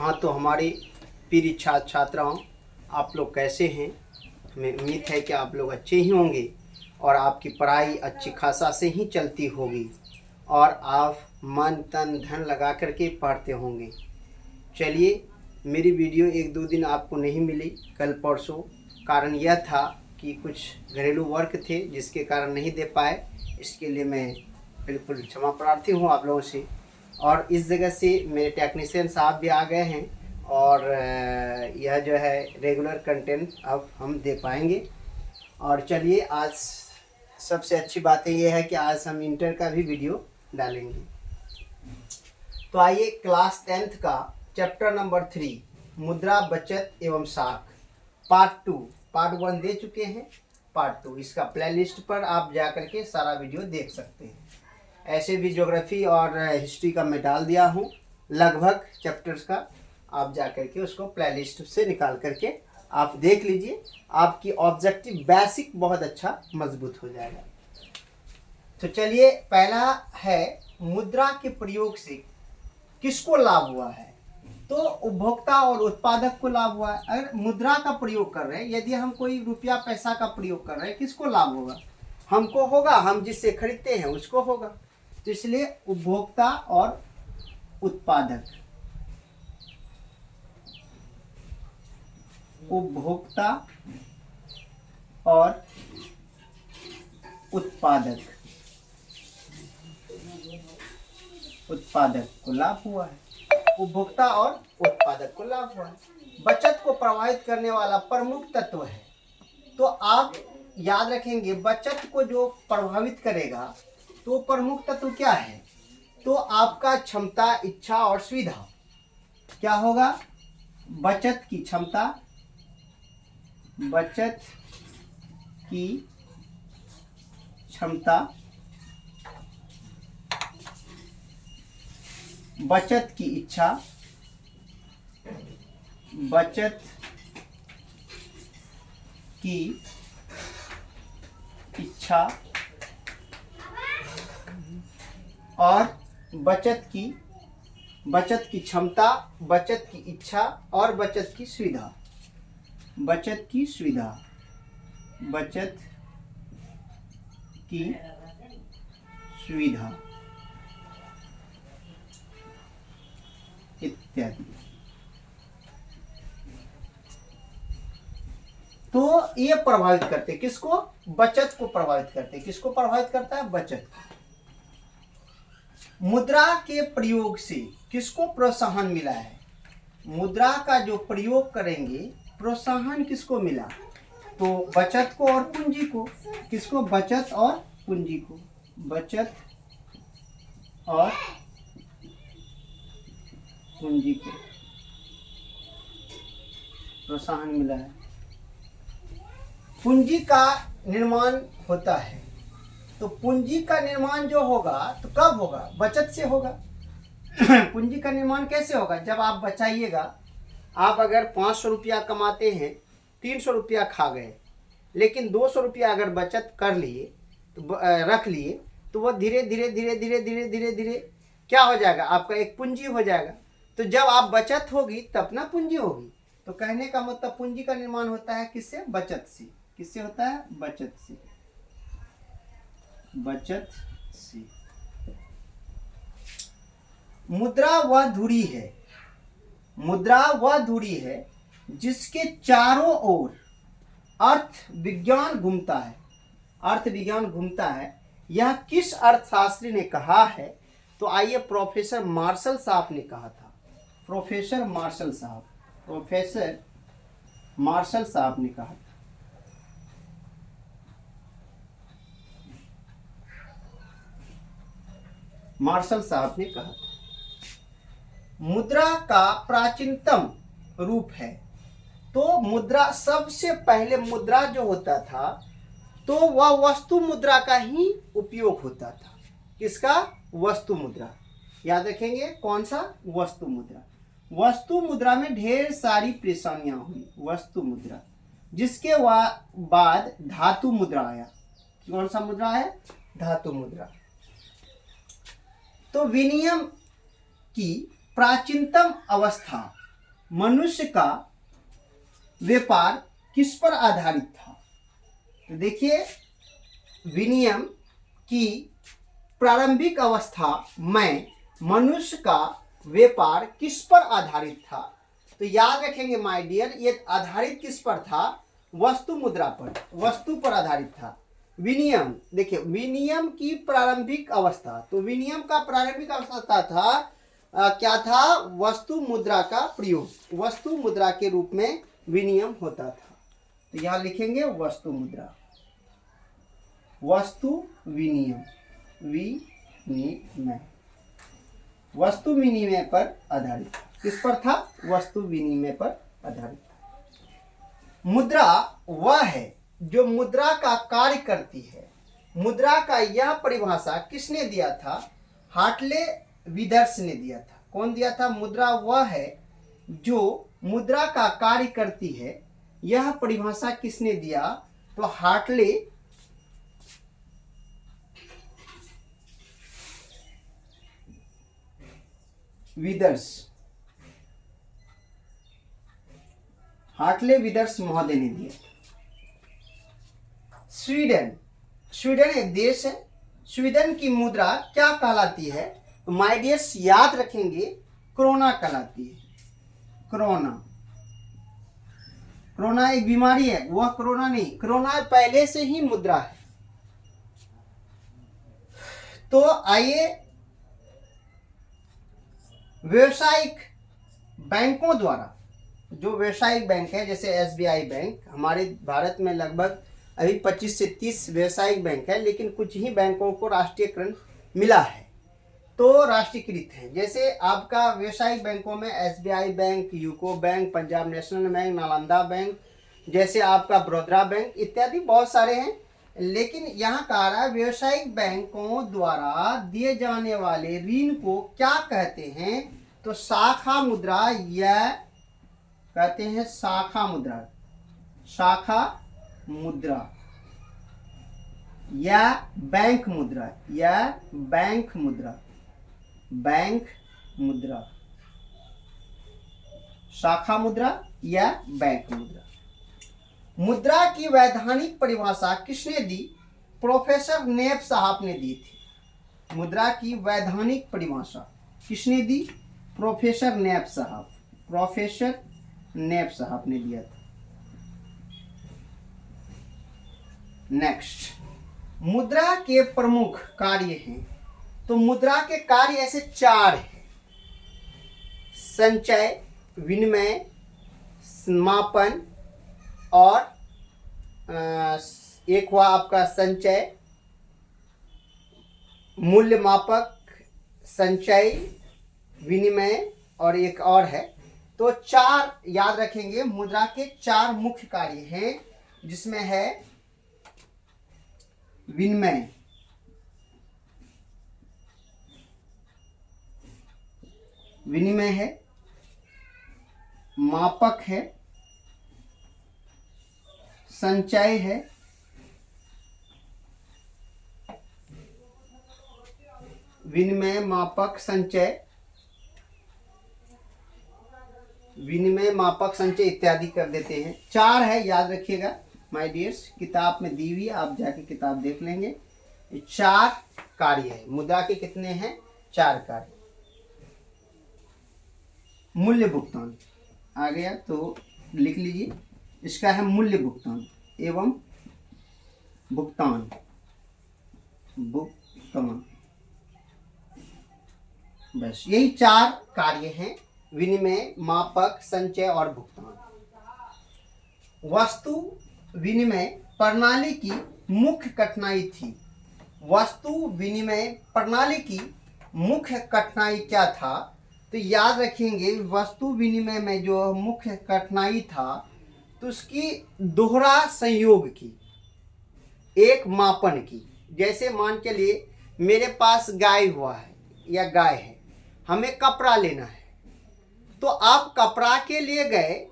हाँ, तो हमारी प्रिय छात्राओं, आप लोग कैसे हैं? हमें उम्मीद है कि आप लोग अच्छे ही होंगे और आपकी पढ़ाई अच्छी खासा से ही चलती होगी और आप मन तन धन लगा करके पढ़ते होंगे। चलिए, मेरी वीडियो एक दो दिन आपको नहीं मिली, कल परसों। कारण यह था कि कुछ घरेलू वर्क थे जिसके कारण नहीं दे पाए। इसके लिए मैं बिल्कुल क्षमा प्रार्थी हूँ आप लोगों से। और इस जगह से मेरे टेक्नीशियन साहब भी आ गए हैं और यह जो है रेगुलर कंटेंट अब हम दे पाएंगे। और चलिए, आज सबसे अच्छी बात यह है कि आज हम इंटर का भी वीडियो डालेंगे। तो आइए, क्लास 10th का चैप्टर नंबर 3 मुद्रा बचत एवं साख पार्ट 2, पार्ट 1 दे चुके हैं। पार्ट 2 इसका प्लेलिस्ट पर आप जा करके सारा वीडियो देख सकते हैं। ऐसे भी ज्योग्राफी और हिस्ट्री का मैं डाल दिया हूँ, लगभग चैप्टर्स का। आप जा करके उसको प्लेलिस्ट से निकाल करके आप देख लीजिए, आपकी ऑब्जेक्टिव बेसिक बहुत अच्छा मजबूत हो जाएगा। तो चलिए, पहला है मुद्रा के प्रयोग से किसको लाभ हुआ है? तो उपभोक्ता और उत्पादक को लाभ हुआ है। अगर मुद्रा का प्रयोग कर रहे हैं, यदि हम कोई रुपया पैसा का प्रयोग कर रहे हैं, किसको लाभ होगा? हमको होगा, हम जिससे खरीदते हैं उसको होगा। तो इसलिए उपभोक्ता और उत्पादक, उपभोक्ता और उत्पादक, उत्पादक को लाभ हुआ है। उपभोक्ता और उत्पादक को लाभ हुआ है। बचत को प्रभावित करने वाला प्रमुख तत्व है। तो आप याद रखेंगे, बचत को जो प्रभावित करेगा तो प्रमुख तत्व क्या है? तो आपका क्षमता, इच्छा और सुविधा। क्या होगा? बचत की क्षमता, बचत की क्षमता, बचत की इच्छा, बचत की इच्छा और बचत की क्षमता, बचत की इच्छा और बचत की सुविधा, बचत की सुविधा, बचत की सुविधा इत्यादि। तो ये प्रभावित करते किसको? बचत को प्रभावित करते। किसको प्रभावित करता है? बचत को। मुद्रा के प्रयोग से किसको प्रोत्साहन मिला है? मुद्रा का जो प्रयोग करेंगे, प्रोत्साहन किसको मिला? तो बचत को और पूंजी को। किसको? बचत और पूंजी को। बचत और पूंजी को प्रोत्साहन मिला है। पूंजी का निर्माण होता है। तो पूंजी का निर्माण जो होगा तो कब होगा? बचत से होगा। पूंजी का निर्माण कैसे होगा? जब आप बचाइएगा, आप अगर 500 रुपया कमाते हैं, 300 रुपया खा गए, लेकिन 200 रुपया अगर बचत कर लिए, तो रख लिए, तो वह धीरे धीरे धीरे धीरे धीरे धीरे धीरे क्या हो जाएगा? आपका एक पूंजी हो जाएगा। तो जब आप बचत होगी तब ना पूंजी होगी। तो कहने का मतलब पूंजी का निर्माण होता है किससे? बचत से। किससे होता है? बचत से। बचत से। मुद्रा वह धुरी है, मुद्रा वह धुरी है जिसके चारों ओर अर्थ विज्ञान घूमता है। अर्थ विज्ञान घूमता है। यह किस अर्थशास्त्री ने कहा है? तो आइए, प्रोफेसर मार्शल साहब ने कहा था। प्रोफेसर मार्शल साहब, प्रोफेसर मार्शल साहब ने कहा था। मार्शल साहब ने कहा था। मुद्रा का प्राचीनतम रूप है। तो मुद्रा, सबसे पहले मुद्रा जो होता था तो वह वस्तु मुद्रा का ही उपयोग होता था। किसका? वस्तु मुद्रा। याद रखेंगे, कौन सा? वस्तु मुद्रा। वस्तु मुद्रा में ढेर सारी परेशानियां हुई। वस्तु मुद्रा, जिसके बाद धातु मुद्रा आया। कौन सा मुद्रा है? धातु मुद्रा। तो विनिमय की प्राचीनतम अवस्था मनुष्य का व्यापार किस पर आधारित था? तो देखिए, विनिमय की प्रारंभिक अवस्था में मनुष्य का व्यापार किस पर आधारित था? तो याद रखेंगे माय डियर, ये आधारित किस पर था? वस्तु मुद्रा पर, वस्तु पर आधारित था। विनिमय, देखिए विनिमय की प्रारंभिक अवस्था, तो विनिमय का प्रारंभिक अवस्था था क्या था? वस्तु मुद्रा का प्रयोग, वस्तु मुद्रा के रूप में विनिमय होता था। तो यहां लिखेंगे वस्तु मुद्रा, वस्तु विनिमय, विनिमय, वस्तु विनिमय पर आधारित। किस पर था? वस्तु विनिमय पर आधारित। मुद्रा वह है जो मुद्रा का कार्य करती है। मुद्रा का यह परिभाषा किसने दिया था? हार्टले विदर्स ने दिया था। कौन दिया था? मुद्रा वह है जो मुद्रा का कार्य करती है। यह परिभाषा किसने दिया? तो हार्टले विदर्स, हार्टले विदर्स महोदय ने दिया। स्वीडन, स्वीडन एक देश है। स्वीडन की मुद्रा क्या कहलाती है? तो माय डियर्स याद रखेंगे, कोरोना कहलाती है। कोरोना, कोरोना एक बीमारी है, वह कोरोना नहीं, कोरोना पहले से ही मुद्रा है। तो आइए, व्यावसायिक बैंकों द्वारा, जो व्यावसायिक बैंक है जैसे एसबीआई बैंक, हमारे भारत में लगभग अभी 25 से 30 व्यावसायिक बैंक है, लेकिन कुछ ही बैंकों को राष्ट्रीयकरण मिला है, तो राष्ट्रीयकृत है। जैसे आपका व्यावसायिक बैंकों में SBI bank, UCO bank, Punjab national bank, Nalanda bank, जैसे आपका बड़ौदा बैंक इत्यादि बहुत सारे हैं। लेकिन यहाँ कहा रहा है व्यावसायिक बैंकों द्वारा दिए जाने वाले ऋण को क्या कहते हैं? तो शाखा मुद्रा, या कहते हैं शाखा मुद्रा, शाखा मुद्रा या बैंक मुद्रा, या बैंक मुद्रा, बैंक मुद्रा, शाखा मुद्रा या बैंक मुद्रा। मुद्रा की वैधानिक परिभाषा किसने दी? प्रोफेसर नेप साहब ने दी थी। मुद्रा की वैधानिक परिभाषा किसने दी? प्रोफेसर नेप साहब, प्रोफेसर नेप साहब ने दिया था। नेक्स्ट, मुद्रा के प्रमुख कार्य हैं। तो मुद्रा के कार्य ऐसे 4 हैं: संचय, विनिमय, मापन, और एक हुआ आपका संचय, मूल्य मापक, संचय, विनिमय, और एक और है। तो 4 याद रखेंगे, मुद्रा के 4 मुख्य कार्य हैं, जिसमें है विनिमय, विनिमय है, मापक है, संचय है, विनिमय, मापक, संचय, विनिमय, मापक, संचय इत्यादि कर देते हैं। 4 है, याद रखिएगा माय डियर्स, किताब में दी हुई, आप जाके किताब देख लेंगे। 4 कार्य है मुद्रा के। कितने हैं? 4 कार्य। मूल्य भुगतान आ गया तो लिख लीजिए, इसका है मूल्य भुगतान एवं भुगतान, भुगतान, बस यही 4 कार्य हैं: विनिमय, मापक, संचय और भुगतान। वस्तु विनिमय प्रणाली की मुख्य कठिनाई थी। वस्तु विनिमय प्रणाली की मुख्य कठिनाई क्या था? तो याद रखेंगे, वस्तु विनिमय में जो मुख्य कठिनाई था, तो उसकी दोहरा संयोग की, एक मापन की। जैसे मान के लिए मेरे पास गाय हुआ है या गाय है, हमें कपड़ा लेना है, तो आप कपड़ा के लिए गए,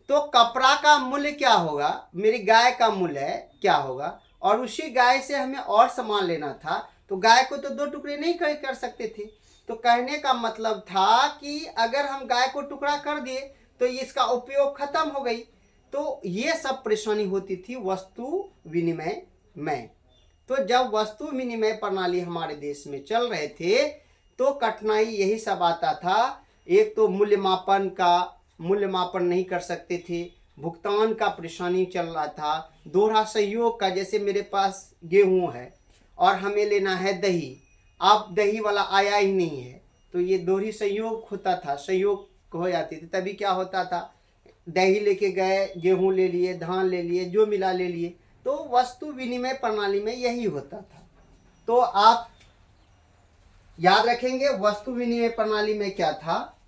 तो कपड़ा का मूल्य क्या होगा? मेरी गाय का मूल्य क्या होगा? और उसी गाय से हमें और सामान लेना था, तो गाय को तो 2 टुकड़े नहीं कर सकते थे। तो कहने का मतलब था कि अगर हम गाय को टुकड़ा कर दिए तो इसका उपयोग खत्म हो गई। तो ये सब परेशानी होती थी वस्तु विनिमय में। तो जब वस्तु विनिमय प्रणाली हमारे देश में चल रहे थे तो कठिनाई यही सब आता था। एक तो मूल्य मापन नहीं कर सकते थे, भुगतान का परेशानी चल रहा था, दोहरा सहयोग का, जैसे मेरे पास गेहूं है और हमें लेना है दही, अब दही वाला आया ही नहीं है, तो ये दोहरी सहयोग होता था, सहयोग हो जाती थी। तभी क्या होता था, दही लेके गए, गेहूं ले लिए, धान ले लिए, जो मिला ले लिए। तो वस्तु विनिमय प्रणाली में यही होता था। तो आप याद रखेंगे वस्तु विनिमय प्रणाली में क्या था,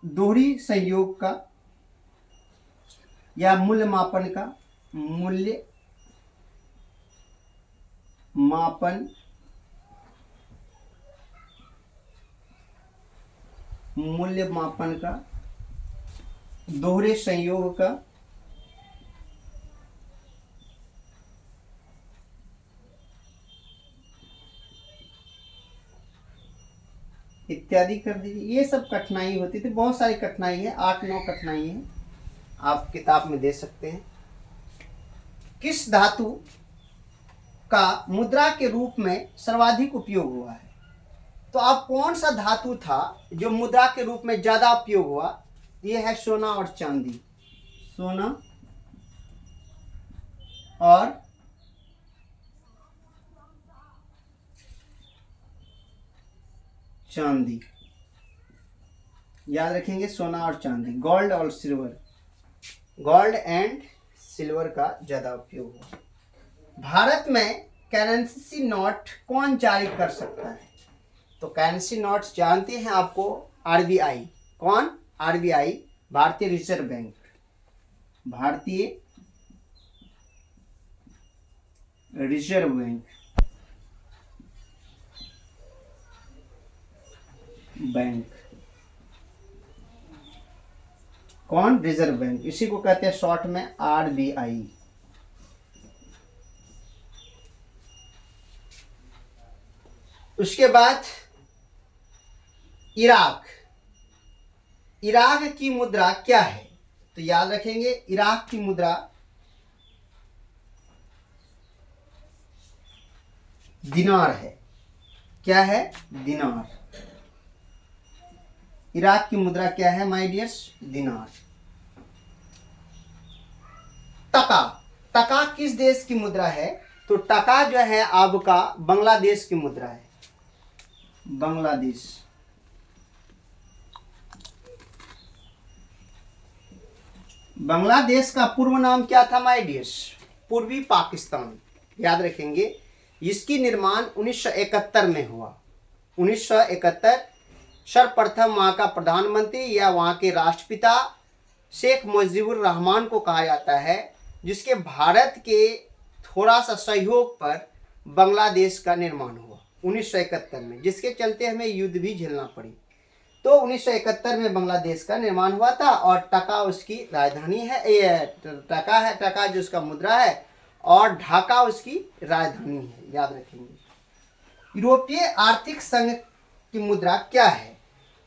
दोहरी संयोग का या मूल्य मापन का, मूल्य मापन, मूल्य मापन का, दोहरे संयोग का, इत्यादि कर दीजिए। ये सब कठिनाई होती थी, बहुत सारी कठिनाई है, 8-9 कठिनाई है, आप किताब में दे सकते हैं। किस धातु का मुद्रा के रूप में सर्वाधिक उपयोग हुआ है? तो अब कौन सा धातु था जो मुद्रा के रूप में ज्यादा उपयोग हुआ? ये है सोना और चांदी। सोना और चांदी, याद रखेंगे, सोना और चांदी, गोल्ड और सिल्वर, गोल्ड एंड सिल्वर का ज्यादा उपयोग हुआ। भारत में करेंसी नोट कौन जारी कर सकता है? तो करेंसी नोट्स जानते हैं आपको, आरबीआई। कौन? आरबीआई, भारतीय रिजर्व बैंक, भारतीय रिजर्व बैंक, कौन? रिजर्व बैंक, इसी को कहते हैं शॉर्ट में आरबीआई। उसके बाद इराक, इराक की मुद्रा क्या है? तो याद रखेंगे इराक की मुद्रा दिनार है। क्या है? दिनार। इराक की मुद्रा क्या है माय डियर्स? दिनार। टका, टका किस देश की मुद्रा है? तो टका जो है आपका बांग्लादेश की मुद्रा है, बांग्लादेश। बांग्लादेश का पूर्व नाम क्या था माय डियर्स? पूर्वी पाकिस्तान। याद रखेंगे, इसकी निर्माण 1971 में हुआ। 1971 सर्वप्रथम वहां का प्रधानमंत्री या वहां के राष्ट्रपिता शेख मुजीबुर रहमान को कहा जाता है, जिसके भारत के थोड़ा सा सहयोग पर बांग्लादेश का निर्माण हुआ 1971 में, जिसके चलते हमें युद्ध भी झेलना पड़ी। तो 1971 में बांग्लादेश का निर्माण हुआ था और टका उसकी राजधानी है। ये टका है, टका जो उसका मुद्रा है, और ढाका उसकी राजधानी है, याद रखेंगे। यूरोपीय आर्थिक संघ की मुद्रा क्या है?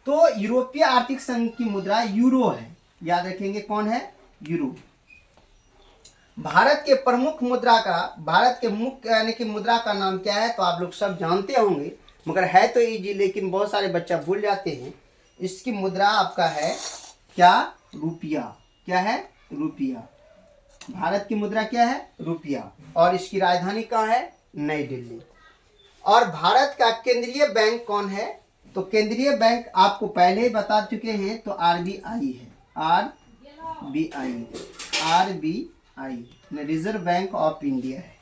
तो यूरोपीय आर्थिक संघ की मुद्रा यूरो है, याद रखेंगे। कौन है? यूरो। भारत के प्रमुख मुद्रा का, भारत के मुख्य यानी कि मुद्रा का नाम क्या है? तो आप लोग सब जानते होंगे, मगर है तो इजी, लेकिन बहुत सारे बच्चा भूल जाते हैं। इसकी मुद्रा आपका है क्या? रुपया। क्या है? रुपया। भारत की मुद्रा क्या है? रुपया। और इसकी राजधानी कहाँ है? नई दिल्ली। और भारत का केंद्रीय बैंक कौन है? तो केंद्रीय बैंक आपको पहले ही बता चुके हैं, तो आरबीआई है। RBI, RBI reserve bank of India है।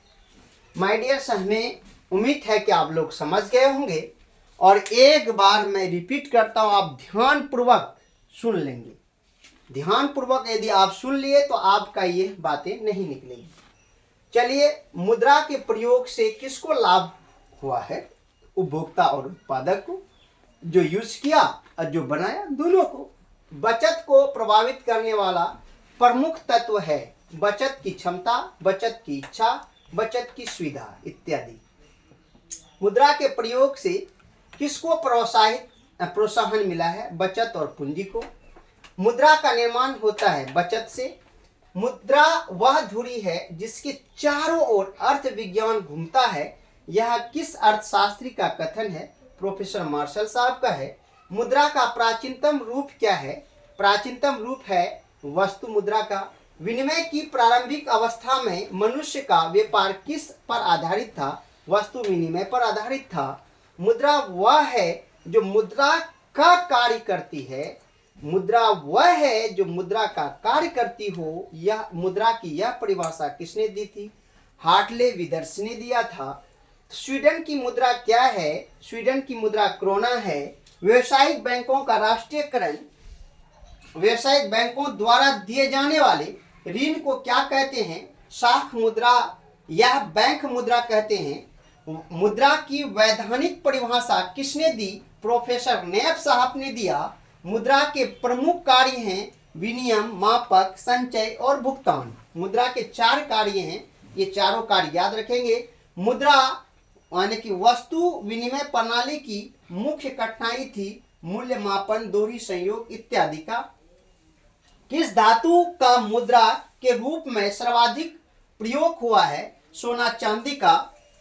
माय डियर्स, हमें उम्मीद है कि आप लोग समझ गए होंगे, और एक बार मैं रिपीट करता हूं, आप ध्यान पूर्वक सुन लेंगे। ध्यान पूर्वक यदि आप सुन लिए तो आपका ये बातें नहीं निकलेंगी। चलिए, मुद्रा के प्रयोग से किसको लाभ हुआ है? उपभोक्ता और उत्पादक को, जो यूज किया और जो बनाया, दोनों को। बचत को प्रभावित करने वाला प्रमुख तत्व है बचत की क्षमता, बचत की इच्छा, बचत की सुविधा इत्यादि। मुद्रा के प्रयोग से किसको प्रोत्साहन मिला है? बचत और पूंजी को। मुद्रा का निर्माण होता है बचत से। मुद्रा वह धुरी है जिसके चारों ओर अर्थ विज्ञान घूमता है। यह किस अर्थशास्त्री का कथन है? प्रोफेसर मार्शल साहब का है। मुद्रा का प्राचीनतम रूप क्या है? प्राचीनतम रूप है वस्तु मुद्रा का। विनिमय की प्रारंभिक अवस्था में मनुष्य का व्यापार किस पर आधारित था? वस्तु विनिमय पर आधारित था। मुद्रा वह है जो मुद्रा का कार्य करती है। मुद्रा वह है जो मुद्रा का कार्य करती हो। यह मुद्रा की यह परिभाषा किसने दी थी? हार्टले विदर्स ने दिया था। स्वीडन की मुद्रा क्या है? स्वीडन की मुद्रा क्रोना है। व्यावसायिक बैंकों का राष्ट्रीयकरण, व्यावसायिक बैंकों द्वारा दिए जाने वाले ऋण को क्या कहते हैं? शाख मुद्रा या बैंक मुद्रा कहते हैं। मुद्रा की वैधानिक परिभाषा किसने दी? प्रोफेसर नैप साहब ने दिया। मुद्रा के प्रमुख कार्य हैं विनिमय, मापक, संचय और भुगतान। मुद्रा के 4 कार्य हैं, ये चारों कार्य याद रखेंगे। मुद्रा यानी कि वस्तु विनिमय प्रणाली की मुख्य कठिनाई थी मूल्य मापन, दोहरी संयोग इत्यादि का। किस धातु का मुद्रा के रूप में सर्वाधिक प्रयोग हुआ है? सोना चांदी का।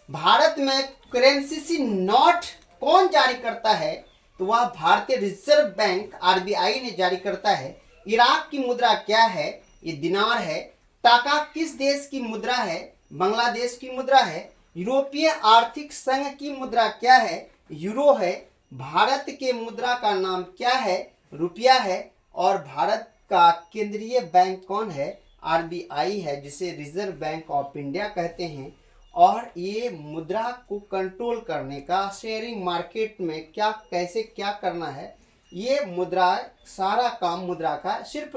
भारत में करेंसी नोट कौन जारी करता है? तो वह भारतीय रिजर्व बैंक आरबीआई ने जारी करता है। इराक की मुद्रा क्या है? ये दिनार है। टाका किस देश की मुद्रा है? बांग्लादेश की मुद्रा है। यूरोपीय आर्थिक संघ की मुद्रा क्या है? यूरो है। भारत के मुद्रा का नाम क्या है? रुपया है। और भारत का केंद्रीय बैंक कौन है? आरबीआई है, जिसे रिजर्व बैंक ऑफ इंडिया कहते हैं। और ये मुद्रा को कंट्रोल करने का, शेयरिंग मार्केट में क्या कैसे क्या करना है, ये मुद्रा सारा काम मुद्रा का सिर्फ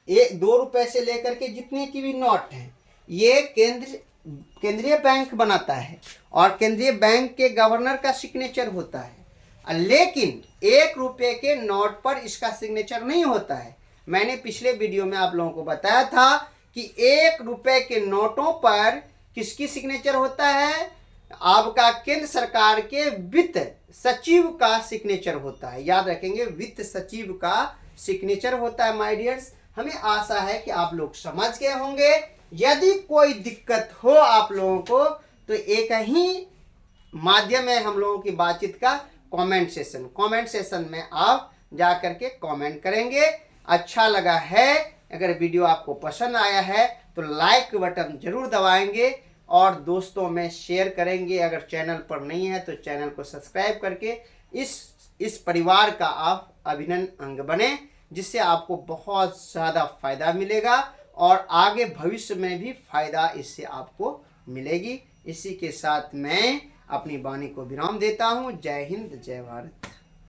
1-2 रुपए से लेकर के जितने की भी नोट हैं ये केंद्रीय बैंक बनाता है और केंद्रीय बैंक के गवर्नर का सिग्नेचर होता है। लेकिन 1 रुपये के नोट पर इसका सिग्नेचर नहीं होता है। मैंने पिछले वीडियो में आप लोगों को बताया था कि 1 रुपये के नोटों पर किसकी सिग्नेचर होता है? आपका केंद्र सरकार के वित्त सचिव का सिग्नेचर होता है। याद रखेंगे, वित्त सचिव का सिग्नेचर होता है। माय डियर्स, हमें आशा है कि आप लोग समझ गए होंगे। यदि कोई दिक्कत हो आप लोगों को तो एक ही माध्यम है हम लोगों की बातचीत का, कमेंट सेशन। कमेंट सेशन में आप जा करके कमेंट करेंगे। अच्छा लगा है, अगर वीडियो आपको पसंद आया है तो लाइक बटन जरूर दबाएंगे और दोस्तों में शेयर करेंगे। अगर चैनल पर नहीं है तो चैनल को सब्सक्राइब करके इस परिवार का आप अभिन्न अंग बने, जिससे आपको बहुत ज़्यादा फायदा मिलेगा और आगे भविष्य में भी फायदा इससे आपको मिलेगी। इसी के साथ मैं अपनी वाणी को विराम देता हूँ। जय हिंद, जय भारत।